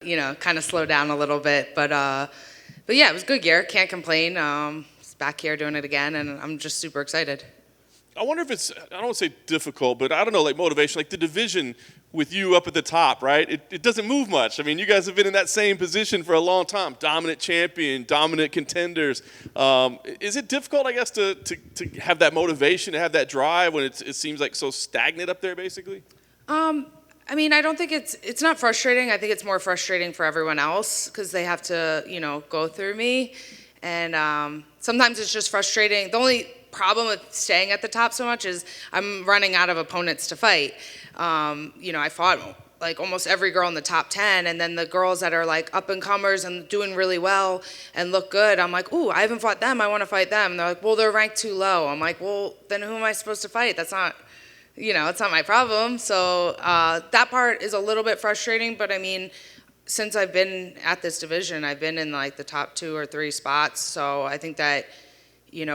kind of slow down a little bit. But yeah, it was a good year. Can't complain. It's back here doing it again, and I'm just super excited. I wonder if it's, I don't want to say difficult, but I don't know, like motivation, like the division with you up at the top, right? It doesn't move much. I mean, you guys have been in that same position for a long time, dominant champion, dominant contenders. Is it difficult, I guess, to have that motivation, to have that drive when it seems like so stagnant up there, basically? I don't think it's not frustrating. I think it's more frustrating for everyone else because they have to, go through me. And sometimes it's just frustrating. The only problem with staying at the top so much is I'm running out of opponents to fight. I fought like almost every girl in the top 10, and then the girls that are like up and comers and doing really well and look good, I'm like, ooh, I haven't fought them. I want to fight them. And they're like, well, they're ranked too low. I'm like, well, then who am I supposed to fight? That's not, it's not my problem. So that part is a little bit frustrating, but since I've been at this division, I've been in like the top 2 or 3 spots. So I think that,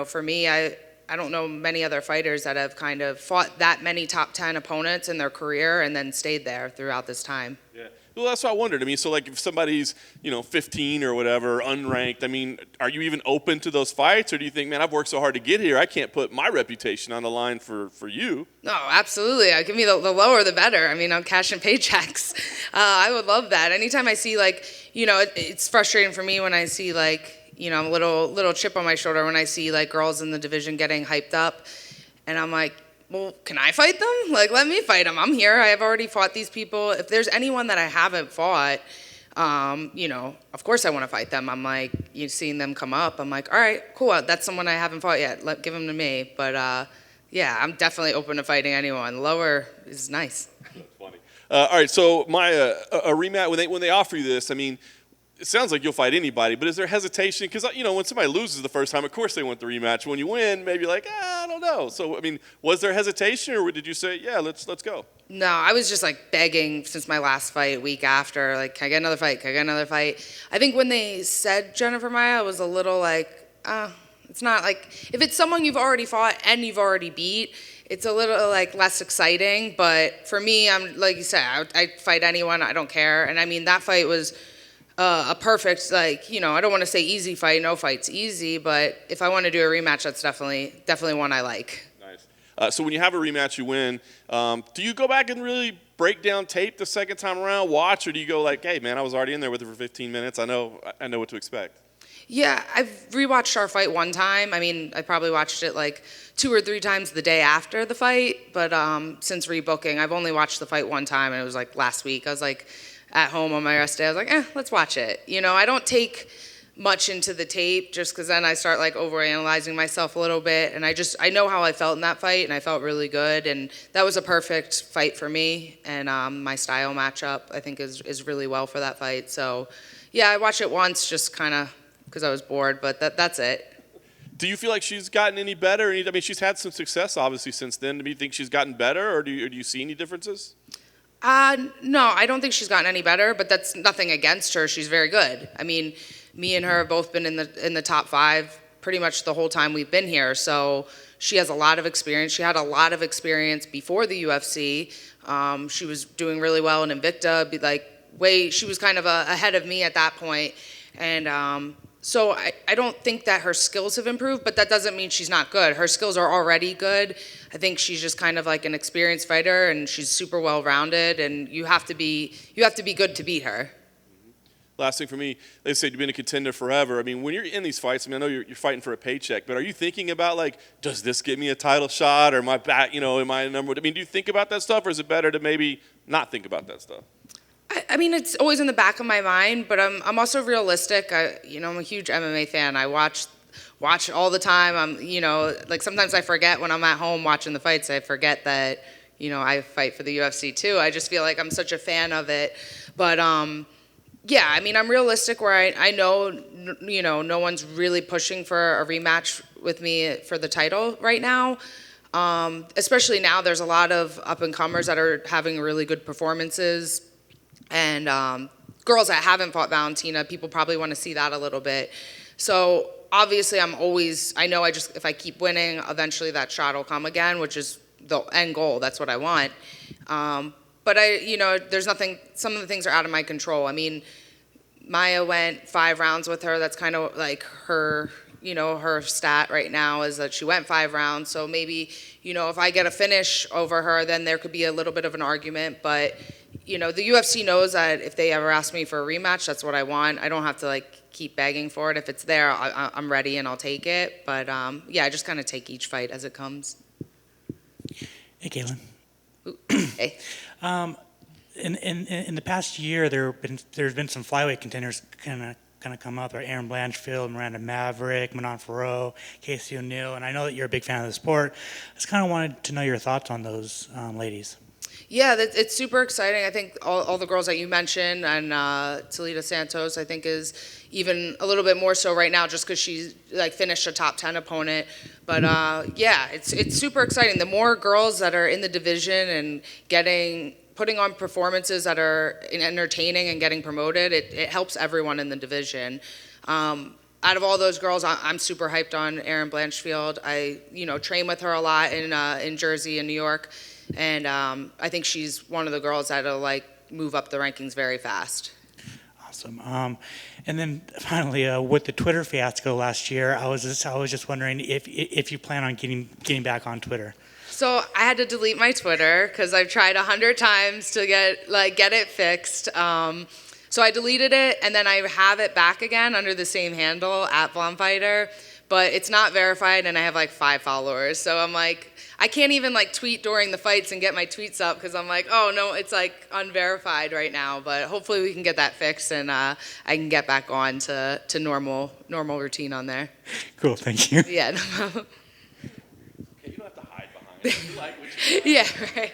for me, I don't know many other fighters that have kind of fought that many top 10 opponents in their career and then stayed there throughout this time. Yeah. Well, that's what I wondered. So like if somebody's, 15 or whatever, unranked, are you even open to those fights? Or do you think, man, I've worked so hard to get here, I can't put my reputation on the line for you? No, absolutely. Give me the lower the better. I'm cashing paychecks. I would love that. Anytime I see it's frustrating for me when I see a little chip on my shoulder when I see like girls in the division getting hyped up. And I'm like, well, can I fight them? Like, let me fight them. I'm here. I have already fought these people. If there's anyone that I haven't fought, of course I want to fight them. I'm like, seeing them come up, I'm like, all right, cool. That's someone I haven't fought yet. Give them to me. But yeah, I'm definitely open to fighting anyone. Lower is nice. That's funny. All right, so a rematch, when they offer you this, it sounds like you'll fight anybody, but is there hesitation? Because, when somebody loses the first time, of course they want the rematch. When you win, maybe like, I don't know. So, was there hesitation, or did you say, yeah, let's go? No, I was just like begging since my last fight, week after, like, can I get another fight? Can I get another fight? I think when they said Jennifer Maia, I was a little like, it's not like, if it's someone you've already fought and you've already beat, it's a little like less exciting. But for me, I'm like you said, I fight anyone, I don't care. And that fight was a perfect, I don't want to say easy fight. No fight's easy, but if I want to do a rematch, that's definitely one I like. Nice. So when you have a rematch, you win. Do you go back and really break down tape the second time around, watch, or do you go like, hey, man, I was already in there with it for 15 minutes. I know what to expect. Yeah, I've rewatched our fight one time. I probably watched it like 2 or 3 times the day after the fight, but since rebooking, I've only watched the fight one time, and it was like last week. I was like, at home on my rest day, I was like, let's watch it. I don't take much into the tape just because then I start like overanalyzing myself a little bit. And I know how I felt in that fight, and I felt really good. And that was a perfect fight for me. And my style matchup, I think, is really well for that fight. So, yeah, I watched it once just kind of because I was bored, but that's it. Do you feel like she's gotten any better? She's had some success, obviously, since then. Do you think she's gotten better, or do you see any differences? No, I don't think she's gotten any better, but that's nothing against her. She's very good. Me and her have both been in the top 5 pretty much the whole time we've been here. So she has a lot of experience. She had a lot of experience before the UFC. She was doing really well in Invicta. She was kind of ahead of me at that point. And so I don't think that her skills have improved, but that doesn't mean she's not good. Her skills are already good. I think she's just kind of like an experienced fighter, and she's super well-rounded, and you have to be good to beat her. Last thing for me, they say you've been a contender forever. When you're in these fights, I know you're fighting for a paycheck, but are you thinking about like, does this get me a title shot, or am I back, am I a number? Do you think about that stuff, or is it better to maybe not think about that stuff? It's always in the back of my mind, but I'm also realistic. I'm a huge MMA fan. I watch all the time. Sometimes I forget when I'm at home watching the fights. I forget that, I fight for the UFC too. I just feel like I'm such a fan of it. But yeah, I'm realistic where I know, no one's really pushing for a rematch with me for the title right now. Especially now, there's a lot of up-and-comers that are having really good performances. And girls that haven't fought Valentina, people probably want to see that a little bit. So obviously if I keep winning, eventually that shot will come again, which is the end goal. That's what I want. but there's nothing. Some of the things are out of my control. I mean, Maya went 5 rounds with her. That's kind of like her. Her stat right now is that she went 5 rounds. So maybe, if I get a finish over her, then there could be a little bit of an argument. But, the UFC knows that if they ever ask me for a rematch, that's what I want. I don't have to keep begging for it. If it's there, I'm ready and I'll take it. But I just kind of take each fight as it comes. Hey, Katlyn. Hey. In the past year, there's been some flyweight contenders kind of come up, right? Erin Blanchfield, Miranda Maverick, Manon Farrow, Casey O'Neill, and I know that you're a big fan of the sport. I just kind of wanted to know your thoughts on those ladies. Yeah, it's super exciting. I think all the girls that you mentioned and Talita Santos, I think, is even a little bit more so right now just because she's finished a top 10 opponent. But it's super exciting. The more girls that are in the division and putting on performances that are entertaining and getting promoted, it helps everyone in the division. Out of all those girls, I'm super hyped on Erin Blanchfield. I train with her a lot in Jersey and New York, and I think she's one of the girls that'll move up the rankings very fast. Awesome. And then finally, with the Twitter fiasco last year, I was just wondering if you plan on getting back on Twitter. So I had to delete my Twitter because I've tried 100 times to get it fixed. So I deleted it, and then I have it back again under the same handle, @VlonFighter, but it's not verified, and I have 5 followers. So I'm I can't even tweet during the fights and get my tweets up because I'm oh no, it's unverified right now. But hopefully we can get that fixed, and I can get back on to normal routine on there. Cool, thank you. Yeah. No problem. Yeah, right.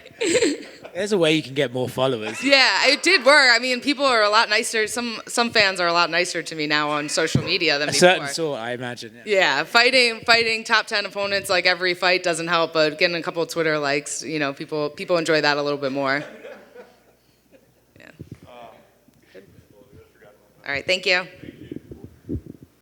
There's a way you can get more followers. Yeah, it did work. I mean, people are a lot nicer. Some fans are a lot nicer to me now on social media than A before. certain sort, I imagine. Yeah, fighting top 10 opponents every fight doesn't help, but getting a couple of Twitter likes, people enjoy that a little bit more. Yeah. All right, thank you.